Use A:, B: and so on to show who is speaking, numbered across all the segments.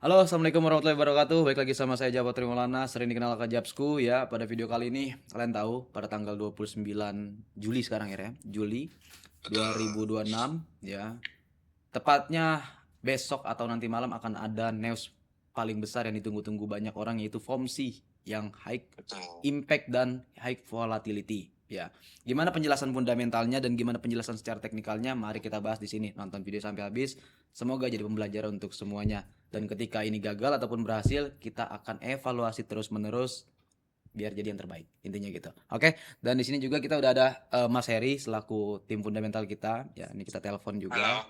A: Halo, assalamualaikum warahmatullahi wabarakatuh. Baik lagi sama saya Jabat Trimulana, sering dikenal Kak Japsku ya. Pada video kali ini kalian tahu pada tanggal 29 Juli sekarang ya, Juli
B: Betul.
A: 2026 ya. Tepatnya besok atau nanti malam akan ada news paling besar yang ditunggu-tunggu banyak orang, yaitu FOMC yang high
B: Betul.
A: impact dan high volatility ya. Gimana penjelasan fundamentalnya dan gimana penjelasan secara teknikalnya? Mari kita bahas di sini. Nonton video sampai habis. Semoga jadi pembelajaran untuk semuanya. Dan ketika ini gagal ataupun berhasil, kita akan evaluasi terus-menerus biar jadi yang terbaik. Intinya gitu. Oke, dan di sini juga kita udah ada Mas Heri selaku tim fundamental kita. Ya, ini kita telepon juga
B: Halo.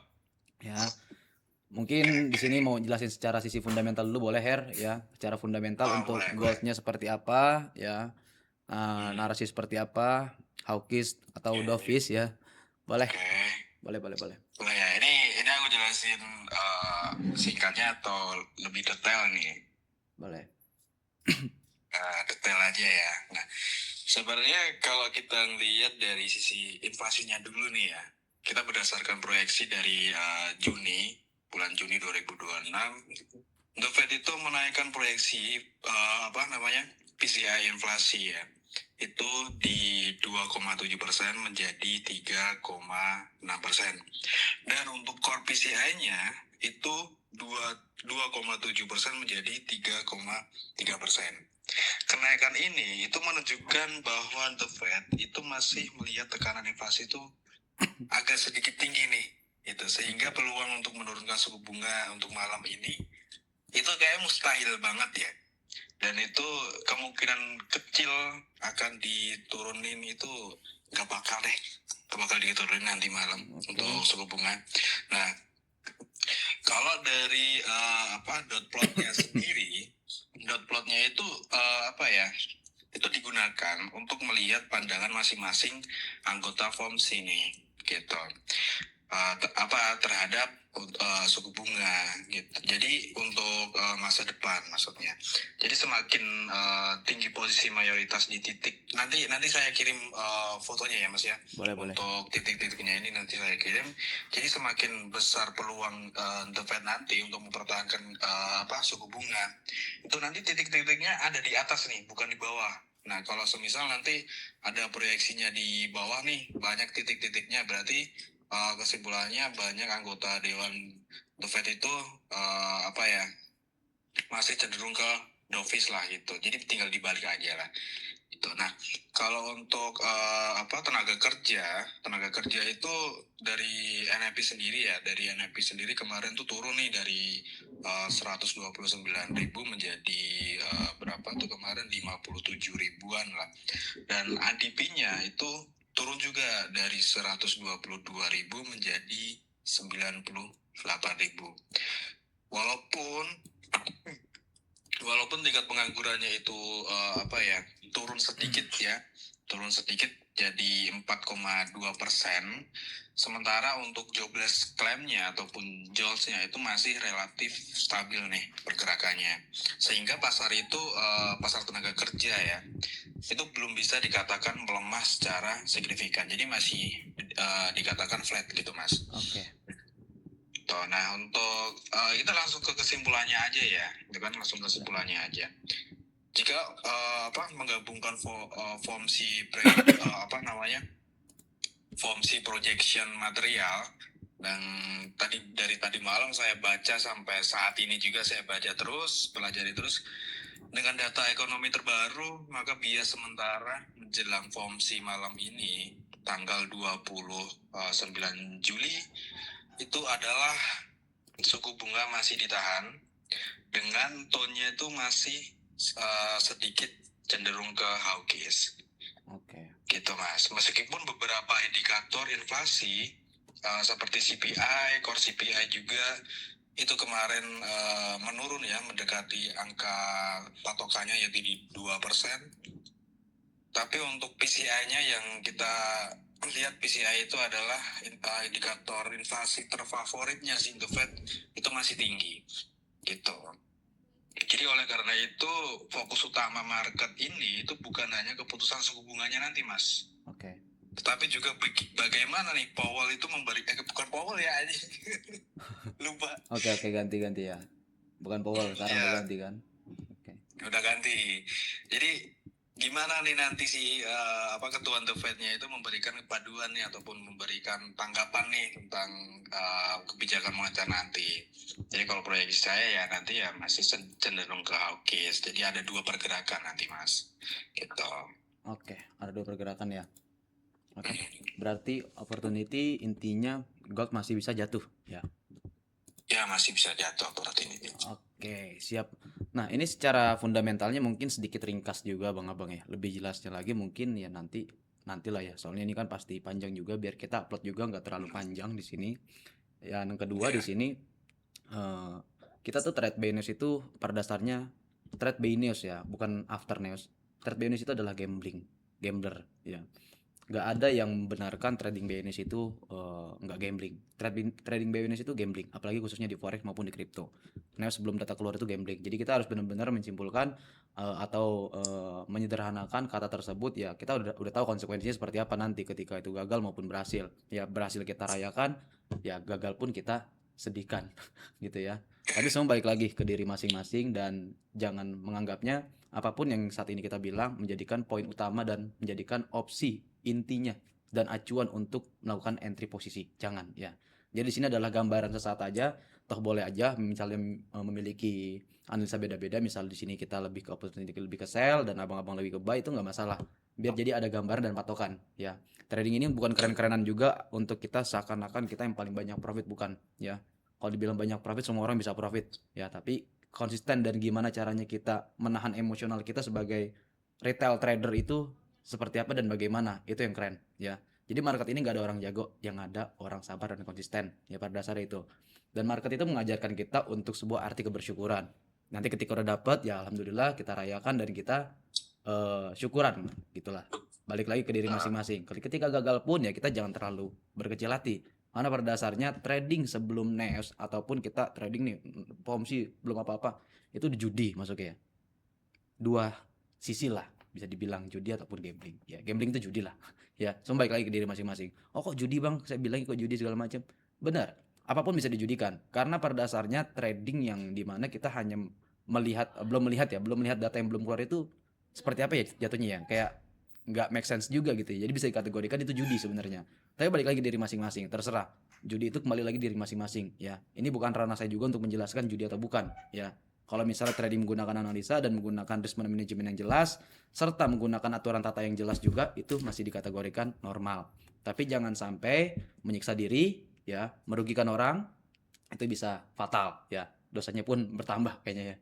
A: ya.
B: Oke,
A: Mungkin di
B: oke.
A: sini mau jelasin secara sisi fundamental dulu boleh Her ya. Secara fundamental
B: Oh,
A: untuk
B: boleh, boleh.
A: goalsnya seperti apa ya.
B: Hmm,
A: Narasi seperti apa, hawkish atau
B: oke,
A: dovish ya. Boleh,
B: oke.
A: boleh.
B: Boleh ya. Ini aku jelasin singkatnya atau lebih detail nih.
A: Boleh.
B: Detail aja ya. Nah, sebenarnya kalau kita lihat dari sisi inflasinya dulu nih ya, kita berdasarkan proyeksi dari bulan Juni 2026, The Fed itu menaikkan proyeksi PCI inflasi ya, itu di 2,7% menjadi 3,6%. Dan untuk core PCI-nya itu 2,7% menjadi 3,3%. Kenaikan ini itu menunjukkan bahwa The Fed itu masih melihat tekanan inflasi itu agak sedikit tinggi nih. Itu sehingga peluang untuk menurunkan suku bunga untuk malam ini itu kayak mustahil banget ya. Dan itu kemungkinan kecil akan diturunin itu nggak bakal deh. Nggak bakal diturunin nanti malam untuk suku bunga. Nah, kalau dari dot plotnya sendiri, dot plotnya itu itu digunakan untuk melihat pandangan masing-masing anggota FOMC nih, gitu. Terhadap suku bunga gitu. Jadi untuk masa depan maksudnya. Jadi semakin tinggi posisi mayoritas di titik, nanti saya kirim fotonya ya Mas ya.
A: Boleh.
B: Untuk titik-titiknya ini nanti saya kirim. Jadi semakin besar peluang The Fed nanti untuk mempertahankan suku bunga. Itu nanti titik-titiknya ada di atas nih, bukan di bawah. Nah, kalau semisal nanti ada proyeksinya di bawah nih, banyak titik-titiknya, berarti kesimpulannya banyak anggota Dewan The Fed itu masih cenderung ke dovish lah gitu. Jadi tinggal dibalik aja lah. Itu. Nah, kalau untuk tenaga kerja itu dari NFP sendiri ya, kemarin tuh turun nih dari 129.000 menjadi berapa tuh kemarin, 57 ribuan lah. Dan ADP-nya itu turun juga dari 122.000 menjadi 98.000. Walaupun walaupun tingkat penganggurannya itu turun sedikit ya, jadi 4,2%. Sementara untuk jobless claim-nya ataupun JOLS-nya itu masih relatif stabil nih pergerakannya. Sehingga pasar itu pasar tenaga kerja ya, itu belum bisa dikatakan melemah secara signifikan. Jadi masih dikatakan flat gitu Mas.
A: Oke.
B: Nah, untuk kita langsung ke kesimpulannya aja ya, itu kan langsung kesimpulannya aja. Jika menggabungkan FOMC projection material, dan dari tadi malam saya baca sampai saat ini juga saya baca terus, pelajari terus dengan data ekonomi terbaru, maka bias sementara menjelang FOMC malam ini tanggal 29 Juli itu adalah suku bunga masih ditahan dengan tone-nya itu masih sedikit cenderung ke hawkish.
A: Oke.
B: Gitu Mas. Meskipun beberapa indikator inflasi seperti CPI, core CPI juga itu kemarin menurun ya, mendekati angka patokannya yaitu di 2%. Tapi untuk PCI-nya yang kita lihat, PCI itu adalah indikator inflasi terfavoritnya sih The Fed, itu masih tinggi gitu. Jadi oleh karena itu fokus utama market ini itu bukan hanya keputusan suku bunganya nanti Mas,
A: Oke.
B: tetapi juga bagaimana nih Powell itu bukan Powell ya ini lupa.
A: Oke, ganti ya. bukan Powell, sekarang udah
B: Ya,
A: ganti kan. Oke.
B: udah ganti. Jadi gimana nih nanti si ketua The Fed-nya itu memberikan kepaduan nih ataupun memberikan tanggapan nih tentang kebijakan moneter nanti. Jadi kalau proyeksi saya ya nanti ya masih cenderung ke hawkish. Jadi ada dua pergerakan nanti Mas. Gitu.
A: Oke, ada dua pergerakan ya. Oke. Berarti opportunity intinya gold masih bisa jatuh ya.
B: Ya masih bisa jatuh opportunity.
A: Oke, siap. Nah, ini secara fundamentalnya mungkin sedikit ringkas juga Bang Abang ya. Lebih jelasnya lagi mungkin ya nantilah ya. Soalnya ini kan pasti panjang juga biar kita upload juga nggak terlalu panjang di sini. Yang kedua di
B: Ya.
A: sini eh, kita tuh trade by news itu pada dasarnya trade by news ya, bukan after news. Trade by news itu adalah gambler ya. Nggak ada yang membenarkan trading BNS itu nggak gambling. Trading BNS itu gambling, apalagi khususnya di forex maupun di crypto. Nah, sebelum data keluar itu gambling. Jadi kita harus benar-benar menyimpulkan atau menyederhanakan kata tersebut ya. Kita udah tahu konsekuensinya seperti apa nanti ketika itu gagal maupun berhasil. Ya berhasil kita rayakan, ya gagal pun kita sedihkan gitu ya. Tapi semua balik lagi ke diri masing-masing dan jangan menganggapnya apapun yang saat ini kita bilang menjadikan poin utama dan menjadikan opsi intinya dan acuan untuk melakukan entry posisi. Jangan ya. Jadi di sini adalah gambaran sesaat aja, toh boleh aja misalnya memiliki analisa beda-beda, misal di sini kita lebih ke opportunity, lebih ke sell dan abang-abang lebih ke buy, itu nggak masalah. Biar jadi ada gambaran dan patokan ya. Trading ini bukan keren-kerenan juga untuk kita seakan-akan kita yang paling banyak profit, bukan ya. Kalau dibilang banyak profit semua orang bisa profit ya, tapi konsisten dan gimana caranya kita menahan emosional kita sebagai retail trader itu seperti apa dan bagaimana, itu yang keren ya. Jadi market ini nggak ada orang jago, yang ada orang sabar dan konsisten ya pada dasarnya itu. Dan market itu mengajarkan kita untuk sebuah arti kebersyukuran. Nanti ketika udah dapet ya alhamdulillah kita rayakan dan kita syukuran gitulah. Balik lagi ke diri masing-masing. Ketika gagal pun ya kita jangan terlalu berkecil hati. Karena pada dasarnya trading sebelum neos ataupun kita trading nih pomsi belum apa-apa itu di judi masuknya ya. Dua sisi lah bisa dibilang judi ataupun gambling ya, gambling itu judi lah ya. So baik lagi ke diri masing-masing. Oh kok judi bang, saya bilang kok judi segala macam. Benar, apapun bisa dijudikan karena pada dasarnya trading yang dimana kita hanya melihat belum melihat data yang belum keluar itu seperti apa ya jatuhnya ya, kayak nggak make sense juga gitu ya. Jadi bisa dikategorikan itu judi sebenarnya, tapi balik lagi diri masing-masing, terserah. Judi itu kembali lagi diri masing-masing ya. Ini bukan ranah saya juga untuk menjelaskan judi atau bukan ya. Kalau misalnya trading menggunakan analisa dan menggunakan risk management yang jelas, serta menggunakan aturan tata yang jelas juga, itu masih dikategorikan normal. Tapi jangan sampai menyiksa diri, ya, merugikan orang, itu bisa fatal, ya. Dosanya pun bertambah kayaknya ya.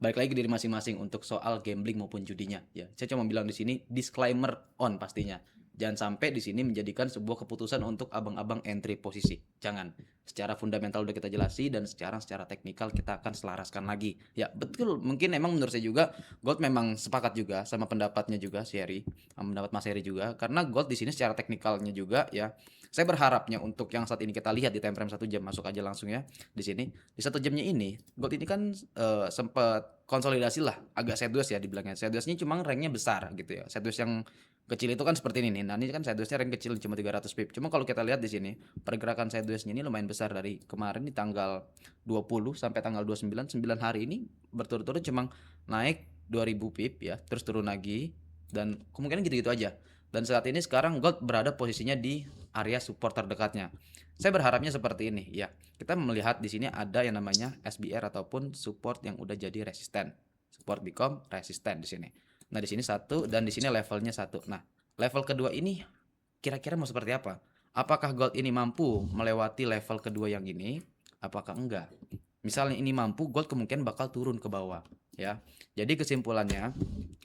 A: Baik lagi ke diri masing-masing untuk soal gambling maupun judinya, ya. Saya cuma bilang di sini disclaimer on pastinya. Jangan sampai di sini menjadikan sebuah keputusan untuk abang-abang entry posisi. Jangan. Secara fundamental udah kita jelasi dan secara teknikal kita akan selaraskan lagi. Ya, betul. Mungkin emang menurut saya juga Gold memang sepakat juga sama pendapatnya juga si Heri, pendapat Mas Heri juga, karena Gold di sini secara teknikalnya juga ya. Saya berharapnya untuk yang saat ini kita lihat di time frame 1 jam, masuk aja langsung ya di sini. Di 1 jamnya ini, Gold ini kan sempat konsolidasi lah, agak sideways ya dibilangnya. Sideways-nya cuma ranknya besar gitu ya. Sideways yang kecil itu kan seperti ini nih. Nah, ini kan sideways-nya rank kecil cuma 300 pip. Cuma kalau kita lihat di sini, pergerakan sideways-nya ini lumayan besar dari kemarin di tanggal 20 sampai tanggal 29, 9 hari ini berturut-turut cuma naik 2000 pip ya, terus turun lagi dan kemungkinan gitu-gitu aja. Dan saat ini sekarang Gold berada posisinya di area support terdekatnya. Saya berharapnya seperti ini ya. Kita melihat di sini ada yang namanya SBR ataupun support yang udah jadi resisten. Support become resisten di sini. Nah, di sini satu dan di sini levelnya satu. Nah, level kedua ini kira-kira mau seperti apa? Apakah Gold ini mampu melewati level kedua yang ini? Apakah enggak? Misalnya ini mampu, Gold kemungkinan bakal turun ke bawah ya. Jadi kesimpulannya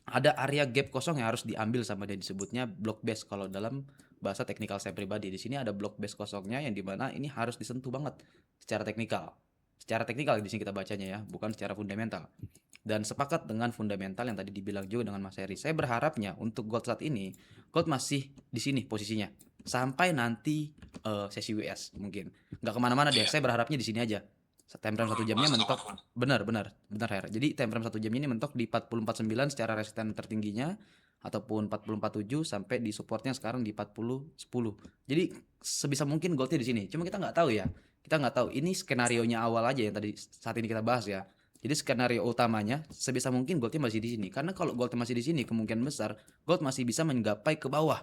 A: ada area gap kosong yang harus diambil sama dia, disebutnya block base kalau dalam bahasa teknikal saya pribadi. Di sini ada block base kosongnya yang dimana ini harus disentuh banget secara teknikal. Secara teknikal di sini kita bacanya ya, bukan secara fundamental. Dan sepakat dengan fundamental yang tadi dibilang juga dengan Mas Heri. Saya berharapnya untuk Gold saat ini, Gold masih di sini posisinya sampai nanti sesi WS mungkin. Nggak kemana-mana deh. Saya berharapnya di sini aja. Time frame 1 jamnya mentok. Benar Her. Jadi time frame 1 jamnya ini mentok di 44.9 secara resisten tertingginya ataupun 44.7 sampai di supportnya sekarang di 40.10. Jadi sebisa mungkin Goldnya di sini. Cuma kita nggak tahu ya. Kita nggak tahu. Ini skenario nya awal aja yang tadi saat ini kita bahas ya. Jadi skenario utamanya sebisa mungkin goldnya masih di sini. Karena kalau goldnya masih di sini, kemungkinan besar gold masih bisa menggapai ke bawah.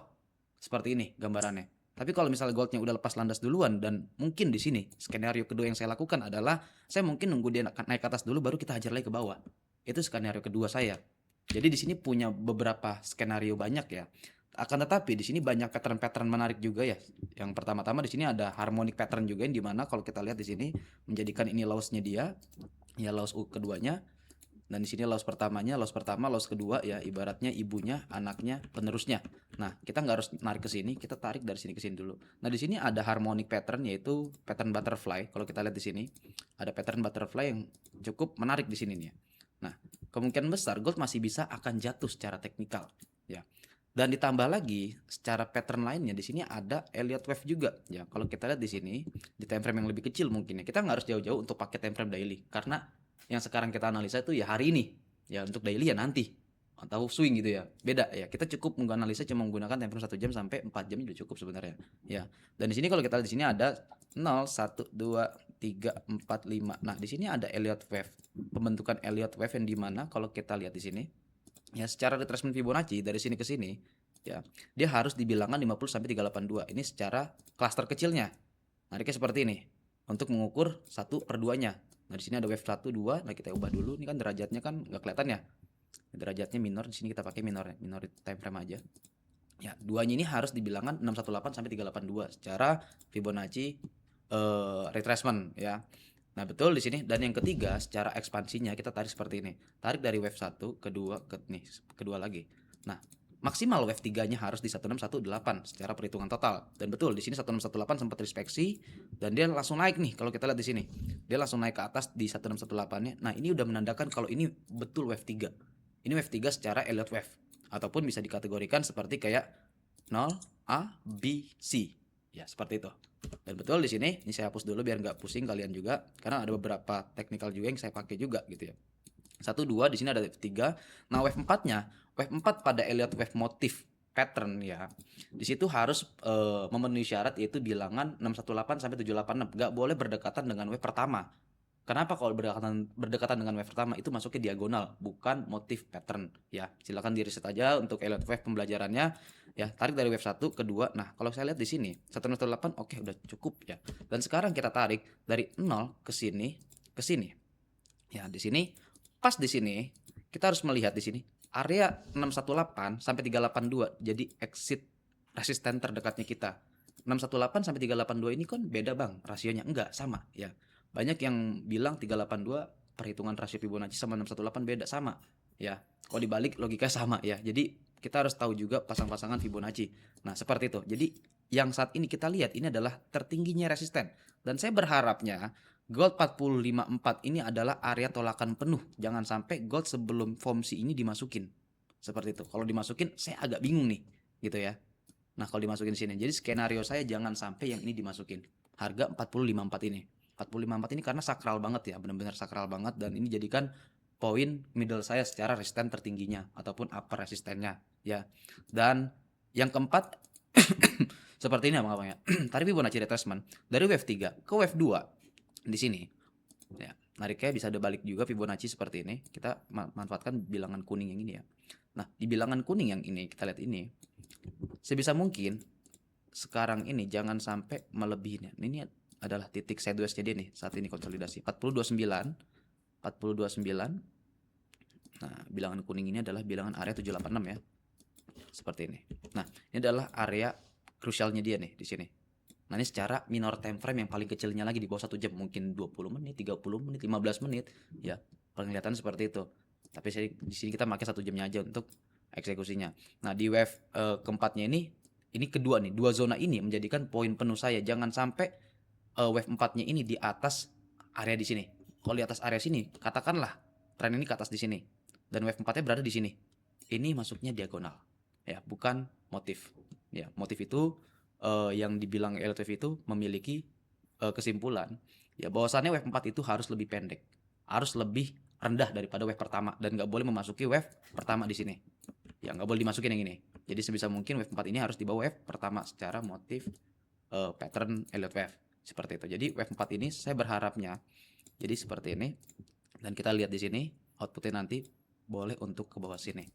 A: Seperti ini gambarannya. Tapi kalau misalnya goldnya udah lepas landas duluan dan mungkin di sini skenario kedua yang saya lakukan adalah saya mungkin nunggu dia naik ke atas dulu baru kita hajar lagi ke bawah. Itu skenario kedua saya. Jadi di sini punya beberapa skenario banyak ya. Akan tetapi di sini banyak pattern-pattern menarik juga ya. Yang pertama-tama di sini ada harmonic pattern juga yang dimana kalau kita lihat di sini menjadikan ini loss-nya dia, ya loss keduanya. Dan di sini loss pertamanya, loss pertama, loss kedua ya ibaratnya ibunya, anaknya, penerusnya. Nah, kita nggak harus narik ke sini, kita tarik dari sini ke sini dulu. Nah, di sini ada harmonic pattern yaitu pattern butterfly. Kalau kita lihat di sini, ada pattern butterfly yang cukup menarik di sini nih ya. Nah, kemungkinan besar gold masih bisa akan jatuh secara teknikal ya. Dan ditambah lagi secara pattern lainnya di sini ada Elliott wave juga ya. Kalau kita lihat di sini di time frame yang lebih kecil mungkin ya. Kita nggak harus jauh-jauh untuk pakai time frame daily karena yang sekarang kita analisa itu ya hari ini ya, untuk daily ya nanti atau swing gitu ya, beda ya. Kita cukup menganalisa cuma menggunakan time frame 1 jam sampai 4 jam udah cukup sebenarnya ya. Dan di sini kalau kita lihat di sini ada 0 1 2 3 4 5. Nah, di sini ada Elliott wave, pembentukan Elliott wave yang dimana kalau kita lihat di sini ya secara retracement Fibonacci dari sini ke sini ya, dia harus dibilangkan 50 sampai 382. Ini secara cluster kecilnya. Nariknya seperti ini untuk mengukur 1/2-nya. Nah, di sini ada wave 1 2. Nah, kita ubah dulu. Ini kan derajatnya kan nggak kelihatan ya. Derajatnya minor, di sini kita pakai minor time frame aja. Ya, duanya ini harus dibilangkan 618 sampai 382 secara Fibonacci retracement ya. Nah, betul di sini. Dan yang ketiga, secara ekspansinya kita tarik seperti ini. Tarik dari wave 1, kedua ke nih, kedua lagi. Nah, maksimal wave 3-nya harus di 1618 secara perhitungan total. Dan betul di sini 1618 sempat inspeksi dan dia langsung naik nih kalau kita lihat di sini. Dia langsung naik ke atas di 1618-nya. Nah, ini udah menandakan kalau ini betul wave 3. Ini wave 3 secara Elliott wave ataupun bisa dikategorikan seperti kayak 0 A B C. Ya, seperti itu. Dan betul di sini, ini saya hapus dulu biar nggak pusing kalian juga karena ada beberapa teknikal juga yang saya pakai juga gitu ya. 1 2 di sini ada wave 3. Nah, wave 4-nya, wave 4 pada Elliott wave motif pattern ya. Di situ harus memenuhi syarat yaitu bilangan 618 sampai 786. Nggak boleh berdekatan dengan wave pertama. Kenapa kalau berdekatan dengan wave pertama itu masuknya diagonal, bukan motif pattern ya. Silakan di reset aja untuk Elliott wave pembelajarannya ya. Tarik dari wave 1 ke 2. Nah, kalau saya lihat di sini 118 oke udah cukup ya. Dan sekarang kita tarik dari 0 ke sini ke sini. Ya, di sini pas di sini kita harus melihat di sini area 618 sampai 382 jadi exit resisten terdekatnya kita. 618 sampai 382 ini kan beda bang rasionya, enggak sama ya. Banyak yang bilang 382 perhitungan rasio Fibonacci sama 618 beda, sama ya. Kalau dibalik logika sama ya. Jadi kita harus tahu juga pasang-pasangan Fibonacci. Nah, seperti itu. Jadi yang saat ini kita lihat ini adalah tertingginya resisten. Dan saya berharapnya gold 454 ini adalah area tolakan penuh. Jangan sampai gold sebelum formasi ini dimasukin. Seperti itu. Kalau dimasukin saya agak bingung nih, gitu ya. Nah, kalau dimasukin sini. Jadi skenario saya jangan sampai yang ini dimasukin. Harga 454 ini. 454 ini karena sakral banget ya, benar-benar sakral banget dan ini jadikan poin middle saya secara resisten tertingginya ataupun upper resistennya ya. Dan yang keempat seperti ini abang-abang ya. Tarik Fibonacci retracement dari wave 3 ke wave 2 di sini. Ya, nariknya bisa ada balik juga Fibonacci seperti ini. Kita manfaatkan bilangan kuning yang ini ya. Nah, di bilangan kuning yang ini kita lihat ini. Sebisa mungkin sekarang ini jangan sampai melebihinya. Ini adalah titik sideways-nya dia nih saat ini konsolidasi 4029. Nah, bilangan kuning ini adalah bilangan area 786 ya. Seperti ini. Nah, ini adalah area krusialnya dia nih di sini. Nah, ini secara minor time frame yang paling kecilnya lagi di bawah 1 jam, mungkin 20 menit, 30 menit, 15 menit ya. Penglihatan seperti itu. Tapi di sini kita pakai 1 jamnya aja untuk eksekusinya. Nah, di wave keempatnya ini kedua nih, dua zona ini menjadikan poin penuh saya. Jangan sampai wave 4-nya ini di atas area di sini. Kalau di atas area sini, katakanlah tren ini ke atas di sini dan wave 4-nya berada di sini. Ini masuknya diagonal. Ya, bukan motif. Ya, motif itu yang dibilang Elliott wave itu memiliki kesimpulan ya bahwasannya wave 4 itu harus lebih pendek. Harus lebih rendah daripada wave pertama dan nggak boleh memasuki wave pertama di sini. Ya, nggak boleh dimasukin yang ini. Jadi sebisa mungkin wave 4 ini harus di bawah wave pertama secara motif pattern Elliott wave. Seperti itu. Jadi wave 4 ini saya berharapnya jadi seperti ini. Dan kita lihat di sini outputnya nanti boleh untuk ke bawah sini.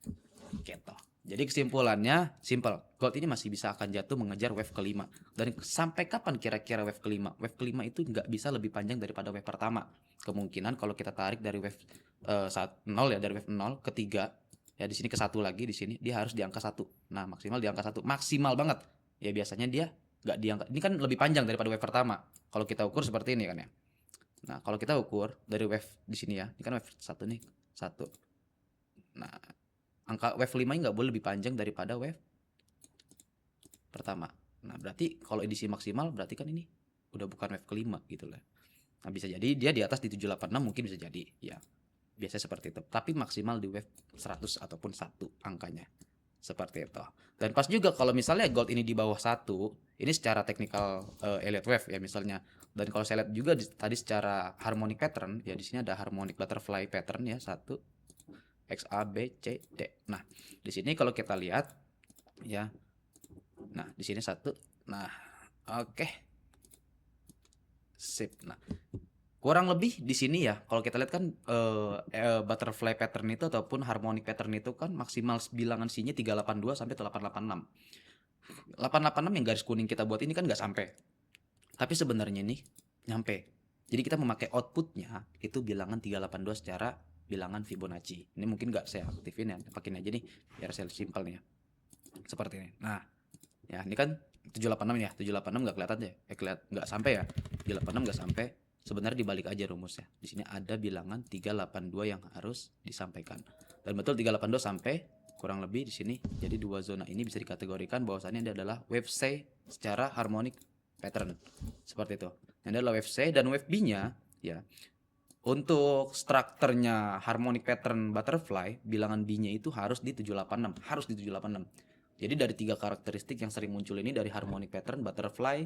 A: Gitu. Jadi kesimpulannya simple, gold ini masih bisa akan jatuh mengejar wave kelima. Dan sampai kapan kira-kira wave kelima? Wave kelima itu nggak bisa lebih panjang daripada wave pertama. Kemungkinan kalau kita tarik dari wave 0 ya, dari wave 0 ke 3 ya, di sini ke 1 lagi, di sini dia harus di angka 1. Nah, maksimal di angka 1, maksimal banget. Ya biasanya dia nggak di angka. Ini kan lebih panjang daripada wave pertama. Kalau kita ukur seperti ini kan ya. Nah, kalau kita ukur dari wave di sini ya, ini kan wave 1 nih, 1. Nah, angka wave 5 nggak boleh lebih panjang daripada wave pertama. Nah, berarti kalau edisi maksimal berarti kan ini udah bukan wave kelima gitu lah. Nah, bisa jadi dia di atas di 786 mungkin bisa jadi ya. Biasanya seperti itu. Tapi maksimal di wave 100 ataupun 1 angkanya. Seperti itu. Dan pas juga kalau misalnya gold ini di bawah 1, ini secara teknikal Elliott wave ya misalnya. Dan kalau saya lihat juga tadi secara harmonic pattern ya, di sini ada harmonic butterfly pattern ya, 1 X A B C D. Nah, di sini kalau kita lihat ya. Nah, di sini 1. Nah, oke. Sip. Nah, kurang lebih di sini ya, kalau kita lihat kan butterfly pattern itu ataupun harmonic pattern itu kan maksimal bilangan C-nya 382 sampai 886. 886 yang garis kuning kita buat ini kan nggak sampai. Tapi sebenarnya nih nyampe. Jadi kita memakai outputnya itu bilangan 382 secara bilangan Fibonacci. Ini mungkin nggak saya aktifin ya, pakai aja nih biar saya simpel nih ya. Seperti ini. Nah, ya ini kan 786 ya, 786 nggak kelihatan ya, nggak sampai ya, 786 nggak sampai. Sebenarnya dibalik aja rumusnya. Di sini ada bilangan 382 yang harus disampaikan. Dan betul 382 sampai kurang lebih di sini. Jadi dua zona ini bisa dikategorikan bahwasannya ini adalah wave C secara harmonic pattern. Seperti itu. Ini adalah wave C dan wave B-nya ya. Untuk strukturnya harmonic pattern butterfly, bilangan B-nya itu harus di 786, harus di 786. Jadi dari 3 karakteristik yang sering muncul ini, dari harmonic pattern, butterfly,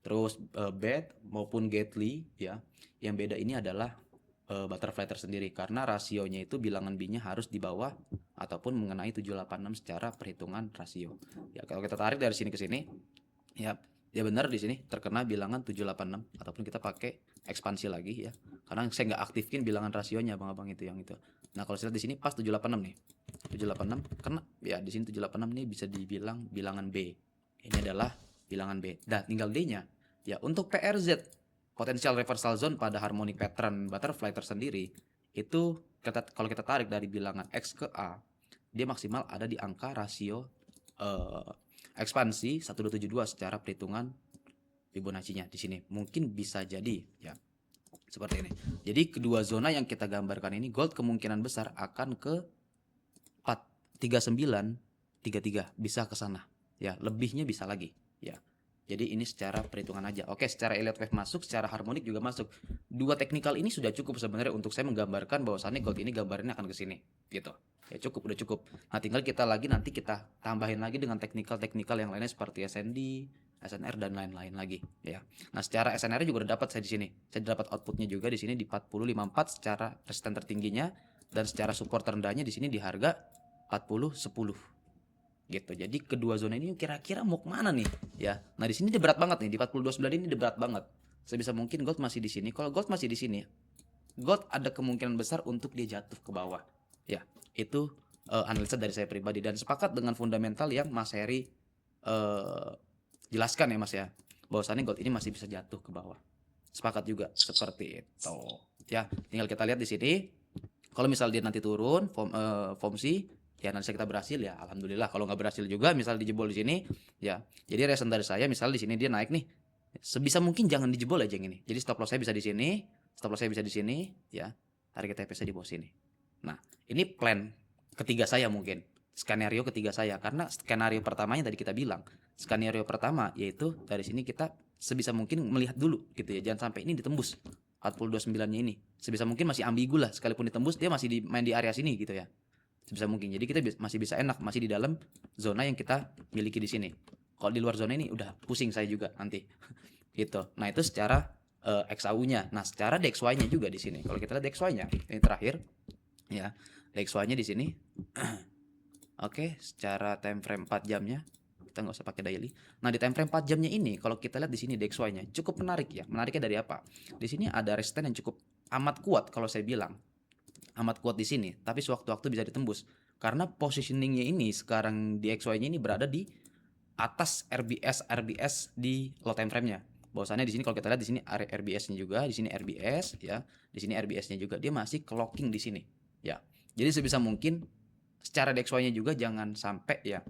A: terus bed maupun gately ya. Yang beda ini adalah butterfly tersendiri karena rasionya itu bilangan B-nya harus di bawah ataupun mengenai 786 secara perhitungan rasio. Ya kalau kita tarik dari sini ke sini ya, ya benar di sini terkena bilangan 786 ataupun kita pakai ekspansi lagi ya. Karena saya nggak aktifin bilangan rasionya abang-abang itu yang itu. Nah, kalau saya lihat di sini pas 786 nih. 786 karena ya di sini 786 ini bisa dibilang bilangan B. Ini adalah bilangan B. Nah, tinggal D-nya. Ya, untuk PRZ potential reversal zone pada harmonic pattern butterfly tersendiri itu kalau kita tarik dari bilangan X ke A, dia maksimal ada di angka rasio ekspansi 1272 secara perhitungan Fibonacci-nya di sini. Mungkin bisa jadi ya seperti ini. Jadi kedua zona yang kita gambarkan ini gold kemungkinan besar akan ke 39 33 bisa ke sana ya, lebihnya bisa lagi ya. Jadi ini secara perhitungan aja. Oke, secara Elliott wave masuk, secara harmonik juga masuk. Dua teknikal ini sudah cukup sebenarnya untuk saya menggambarkan bahwasannya gold ini gambarnya akan ke sini gitu. Ya cukup, udah cukup. Nah, tinggal kita nanti kita tambahin lagi dengan teknikal yang lainnya seperti SND, SNR dan lain-lain lagi ya. Nah, secara SNR juga udah dapat saya di sini. Saya dapat outputnya juga di sini di 4054 secara resisten tertingginya, dan secara support terendahnya di sini di harga 4010 gitu. Jadi kedua zona ini kira-kira mau kemana nih ya. Nah, di sini dia berat banget nih, di 42.9 ini dia berat banget. Sebisa mungkin gold masih di sini. Kalau gold masih di sini, gold ada kemungkinan besar untuk dia jatuh ke bawah ya. Itu analisa dari saya pribadi dan sepakat dengan fundamental yang Mas Heri jelaskan ya Mas ya, bahwasannya gold ini masih bisa jatuh ke bawah. Sepakat juga seperti itu ya. Tinggal kita lihat di sini, kalau misal dia nanti turun FOMC ya, analisa kita berhasil ya alhamdulillah. Kalau nggak berhasil juga misal dijebol di sini ya, jadi reason dari saya misal di sini dia naik nih, sebisa mungkin jangan dijebol aja yang ini. Jadi stop loss saya bisa di sini, stop loss saya bisa di sini ya, tarik TP saya di bawah sini. Nah, ini plan ketiga saya, mungkin skenario ketiga saya, karena skenario pertamanya tadi kita bilang, skenario pertama yaitu dari sini kita sebisa mungkin melihat dulu gitu ya, jangan sampai ini ditembus 42.9-nya ini. Sebisa mungkin masih ambigu lah, sekalipun ditembus dia masih main di area sini gitu ya. Sebisa mungkin. Jadi kita masih bisa enak, masih di dalam zona yang kita miliki di sini. Kalau di luar zona ini udah pusing saya juga nanti. Gitu. Nah, itu secara XAU-nya. Nah, secara DXY-nya juga di sini. Kalau kita lihat DXY-nya, ini terakhir ya. DXY-nya di sini. Oke, secara time frame 4 jamnya kita nggak usah pakai daily. Nah, di time frame 4 jamnya ini kalau kita lihat di sini DXY-nya cukup menarik ya. Menariknya dari apa? Di sini ada resisten yang cukup amat kuat kalau saya bilang. amat kuat di sini, tapi sewaktu-waktu bisa ditembus. Karena positioningnya ini sekarang di XY-nya ini berada di atas RBS di low time frame-nya. Bahwasannya di sini kalau kita lihat di sini RBS-nya juga, di sini RBS ya, di sini RBS-nya juga dia masih clocking di sini. Ya. Jadi sebisa mungkin secara DXY-nya juga jangan sampai ya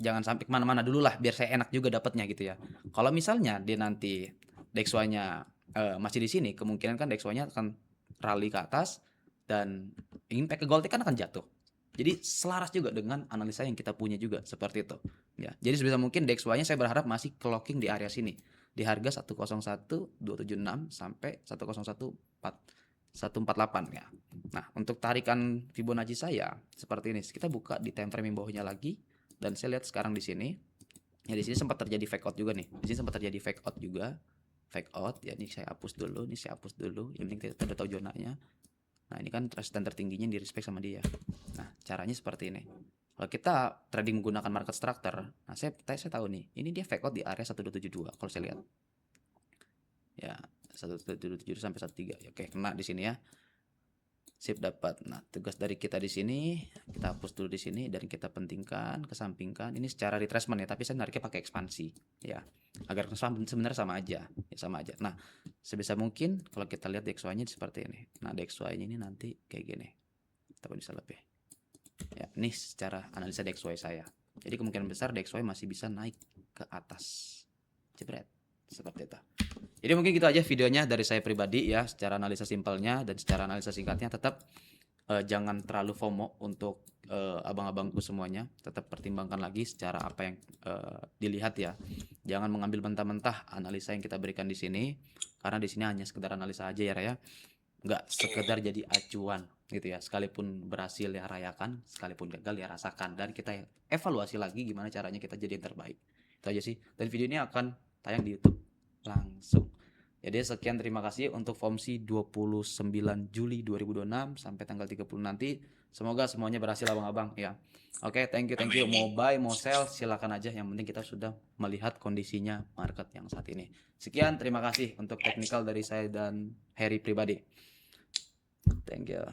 A: jangan sampai kemana-mana dulu lah biar saya enak juga dapatnya gitu ya. Kalau misalnya dia nanti DXY-nya masih di sini, kemungkinan kan DXY-nya akan rally ke atas dan impact ke gold kan akan jatuh. Jadi selaras juga dengan analisa yang kita punya juga seperti itu. Ya, jadi sebisa mungkin DXY-nya saya berharap masih clocking di area sini di harga 101.276 sampai 101.148 ya. Nah, untuk tarikan Fibonacci saya seperti ini. Kita buka di time frame yang bawahnya lagi dan saya lihat sekarang di sini. Ya di sini sempat terjadi fake out juga nih. Di sini sempat terjadi fake out juga. Fake out ya, ini saya hapus dulu, ini saya hapus dulu. Yang penting kita udah tahu zonanya. Nah, ini kan resisten tertingginya di respect sama dia. Nah, caranya seperti ini. Kalau kita trading menggunakan market structure, nah saya tahu nih, ini dia fake out di area 1272 kalau saya lihat. Ya, 1272 sampai 13. Oke, kena di sini ya. Sip, dapat. Nah, tugas dari kita di sini, kita hapus dulu di sini dan kita pentingkan, kesampingkan. Ini secara retracement ya, tapi saya nariknya pakai ekspansi ya. Agar sebenarnya sama aja, ya sama aja. Nah, sebisa mungkin kalau kita lihat DXY-nya seperti ini. Nah, DXY-nya ini nanti kayak gini. Kita bisa lebih. Ya, ini secara analisa DXY saya. Jadi kemungkinan besar DXY masih bisa naik ke atas. Jebret. Seperti itu. Jadi mungkin gitu aja videonya dari saya pribadi ya, secara analisa simpelnya dan secara analisa singkatnya. Tetap jangan terlalu FOMO untuk abang-abangku semuanya. Tetap pertimbangkan lagi secara apa yang dilihat ya. Jangan mengambil mentah-mentah analisa yang kita berikan di sini, karena di sini hanya sekedar analisa aja ya Raya. Nggak sekedar jadi acuan gitu ya. Sekalipun berhasil ya rayakan, sekalipun gagal ya rasakan, dan kita evaluasi lagi gimana caranya kita jadi yang terbaik. Itu aja sih. Dan video ini akan tayang di YouTube langsung. Jadi sekian, terima kasih untuk FOMC 29 Juli 2026 sampai tanggal 30 nanti. Semoga semuanya berhasil abang-abang ya. Oke, thank you. Mau buy, mau sell silakan aja. Yang penting kita sudah melihat kondisinya market yang saat ini. Sekian, terima kasih untuk teknikal dari saya dan Harry pribadi. Thank you.